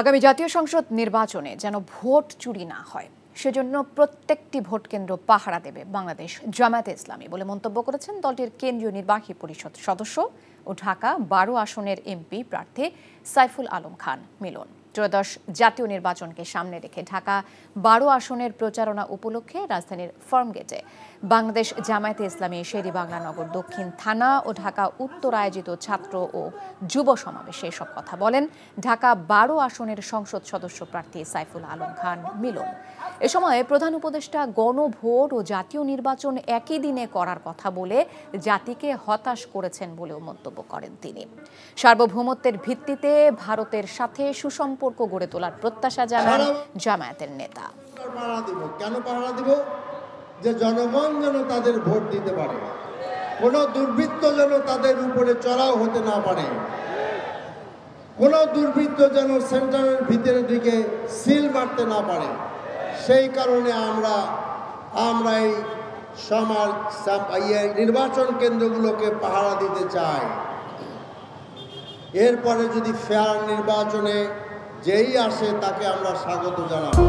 আগামী জাতীয় সংসদ নির্বাচনে যেন ভোট চুরি না হয় সেজন্য প্রত্যেকটি ভোট কেন্দ্র পাহারা দেবে বাংলাদেশ জামায়াতে ইসলামী বলে মন্তব্য করেছেন দলটির কেন্দ্রীয় নির্বাহী পরিষদ সদস্য ও ঢাকা 12 আসনের এমপি প্রার্থী সাইফুল আলম খান মিলন। ত্রয়োদশ জাতীয় নির্বাচনকে সামনে রেখে ঢাকা 12 আসনের প্রচারণা উপলক্ষে রাজধানীর ফার্মগেটে বাংলাদেশ জামায়াতে ইসলামী শের-ই-বাংলা নগর দক্ষিণ থানা ও ঢাকা উত্তর আয়োজিত ছাত্র ও যুব সমাবেশে এসব কথা বলেন ঢাকা 12 আসনের সংসদ সদস্য প্রার্থী সাইফুল আলম খান মিলন। এ সময় প্রধান উপদেষ্টা গণভোট ও জাতীয় নির্বাচন একই দিনে করার কথা বলে জাতিকে হতাশ করেছেন বলেও মন্তব্য করেন তিনি। সার্বভৌমত্বের ভিত্তিতে ভারতের সাথে সুসম্পর্ক গড়ে তোলার প্রত্যাশা জানান জামায়াতের নেতা। কেন পাহারা দিব? যে জনগণ যেন তাদের ভোট দিতে পারে, কোনো দুর্বৃত্ত যেন তাদের উপরে চড়াও হতে না পারে, কোনো দুর্বৃত্ত যেন সেন্টারের ভিতরে দিকে সিল মারতে না পারে। সেই কারণে আমরা এই নির্বাচন কেন্দ্রগুলোকে পাহারা দিতে চাই। এরপরে যদি ফেয়ার নির্বাচনে যেই আসে তাকে আমরা স্বাগত জানাবো।